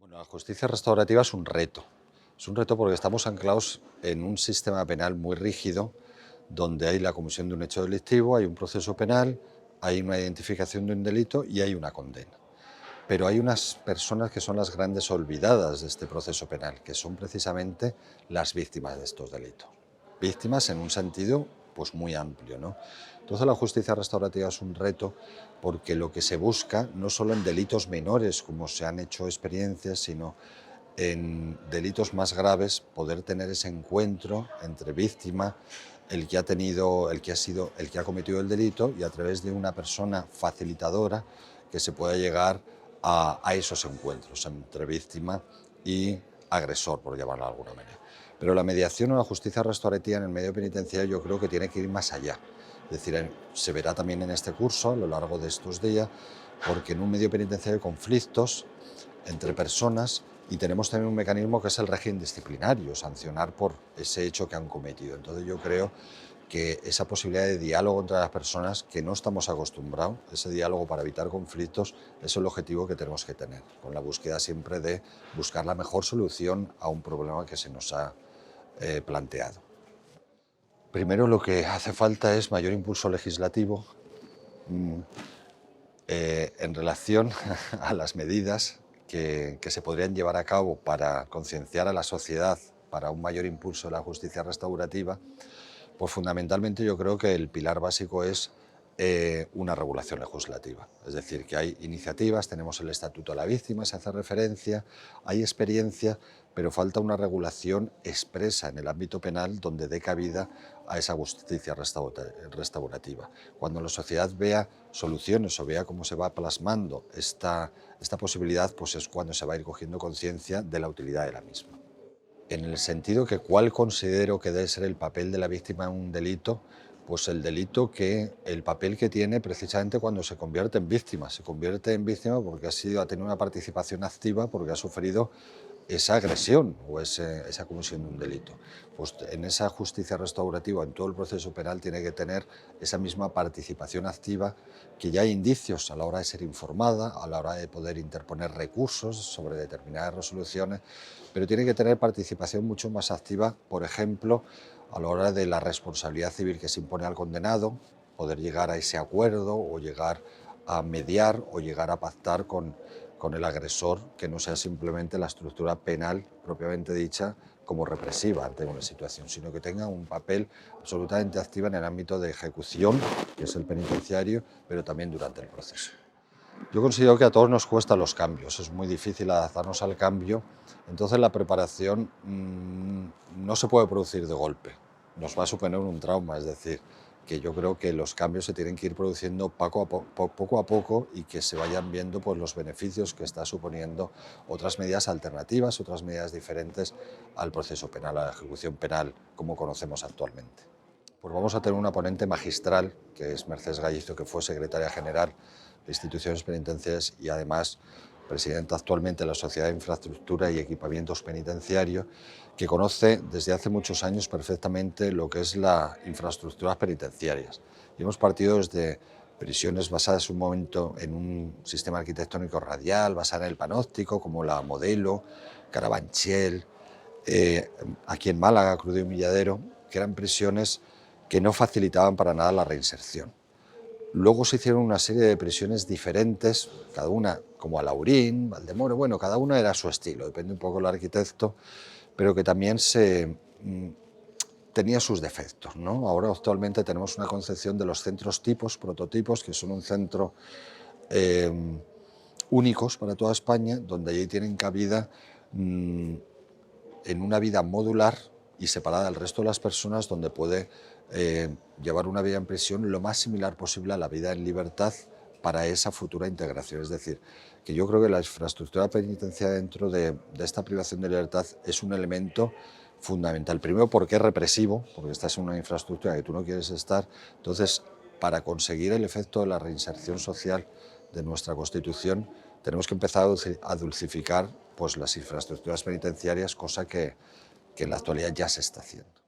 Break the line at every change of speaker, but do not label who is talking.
Bueno, la justicia restaurativa es un reto. Es un reto porque estamos anclados en un sistema penal muy rígido, donde hay la comisión de un hecho delictivo, hay un proceso penal, hay una identificación de un delito y hay una condena. Pero hay unas personas que son las grandes olvidadas de este proceso penal, que son precisamente las víctimas de estos delitos. Víctimas en un sentido pues muy amplio, ¿no? Entonces la justicia restaurativa es un reto porque lo que se busca, no solo en delitos menores, como se han hecho experiencias, sino en delitos más graves, poder tener ese encuentro entre víctima, el que ha cometido el delito, y a través de una persona facilitadora que se pueda llegar a esos encuentros entre víctima y agresor, por llamarlo de alguna manera. Pero la mediación o la justicia restaurativa en el medio penitenciario yo creo que tiene que ir más allá. Es decir, se verá también en este curso a lo largo de estos días, porque en un medio penitenciario hay conflictos entre personas y tenemos también un mecanismo que es el régimen disciplinario, sancionar por ese hecho que han cometido. Entonces yo creo que esa posibilidad de diálogo entre las personas que no estamos acostumbrados, ese diálogo para evitar conflictos, es el objetivo que tenemos que tener, con la búsqueda siempre de buscar la mejor solución a un problema que se nos ha planteado. Primero lo que hace falta es mayor impulso legislativo en relación a las medidas que se podrían llevar a cabo para concienciar a la sociedad para un mayor impulso de la justicia restaurativa. Pues fundamentalmente yo creo que el pilar básico es una regulación legislativa. Es decir, que hay iniciativas, tenemos el Estatuto de la Víctima, se hace referencia, hay experiencia, pero falta una regulación expresa en el ámbito penal donde dé cabida a esa justicia restaurativa. Cuando la sociedad vea soluciones o vea cómo se va plasmando esta posibilidad, pues es cuando se va a ir cogiendo conciencia de la utilidad de la misma. En el sentido que cuál considero que debe ser el papel de la víctima en un delito, pues el papel que tiene precisamente cuando se convierte en víctima. Se convierte en víctima porque ha tenido una participación activa, porque ha sufrido esa agresión o esa comisión de un delito. Pues en esa justicia restaurativa, en todo el proceso penal, tiene que tener esa misma participación activa, que ya hay indicios a la hora de ser informada, a la hora de poder interponer recursos sobre determinadas resoluciones, pero tiene que tener participación mucho más activa, por ejemplo, a la hora de la responsabilidad civil que se impone al condenado, poder llegar a ese acuerdo o llegar a mediar o llegar a pactar con el agresor, que no sea simplemente la estructura penal propiamente dicha como represiva ante una situación, sino que tenga un papel absolutamente activo en el ámbito de ejecución, que es el penitenciario, pero también durante el proceso. Yo considero que a todos nos cuestan los cambios, es muy difícil adaptarnos al cambio, entonces la preparación no se puede producir de golpe, nos va a suponer un trauma, es decir, que yo creo que los cambios se tienen que ir produciendo poco a poco y que se vayan viendo pues, los beneficios que está suponiendo otras medidas alternativas, otras medidas diferentes al proceso penal, a la ejecución penal, como conocemos actualmente. Pues vamos a tener una ponente magistral, que es Mercedes Gallizo, que fue secretaria general de Instituciones Penitenciarias y además presidenta actualmente de la Sociedad de Infraestructura y Equipamientos Penitenciarios, que conoce desde hace muchos años perfectamente lo que es las infraestructuras penitenciarias. Y hemos partido desde prisiones basadas en un momento en un sistema arquitectónico radial, basada en el panóptico, como la Modelo, Carabanchel, aquí en Málaga, Cruz de Humilladero, que eran prisiones que no facilitaban para nada la reinserción. Luego se hicieron una serie de prisiones diferentes, cada una como Alaurín, Valdemoro, bueno, cada una era su estilo, depende un poco del arquitecto, pero que también tenía sus defectos, ¿no? Ahora actualmente tenemos una concepción de los centros tipos, prototipos, que son un centro únicos para toda España, donde allí tienen cabida en una vida modular y separada del resto de las personas, donde puede llevar una vida en prisión lo más similar posible a la vida en libertad para esa futura integración. Es decir, que yo creo que la infraestructura penitenciaria dentro de esta privación de libertad es un elemento fundamental. Primero porque es represivo, porque estás en una infraestructura que tú no quieres estar. Entonces, para conseguir el efecto de la reinserción social de nuestra Constitución, tenemos que empezar a dulcificar pues, las infraestructuras penitenciarias, cosa que en la actualidad ya se está haciendo.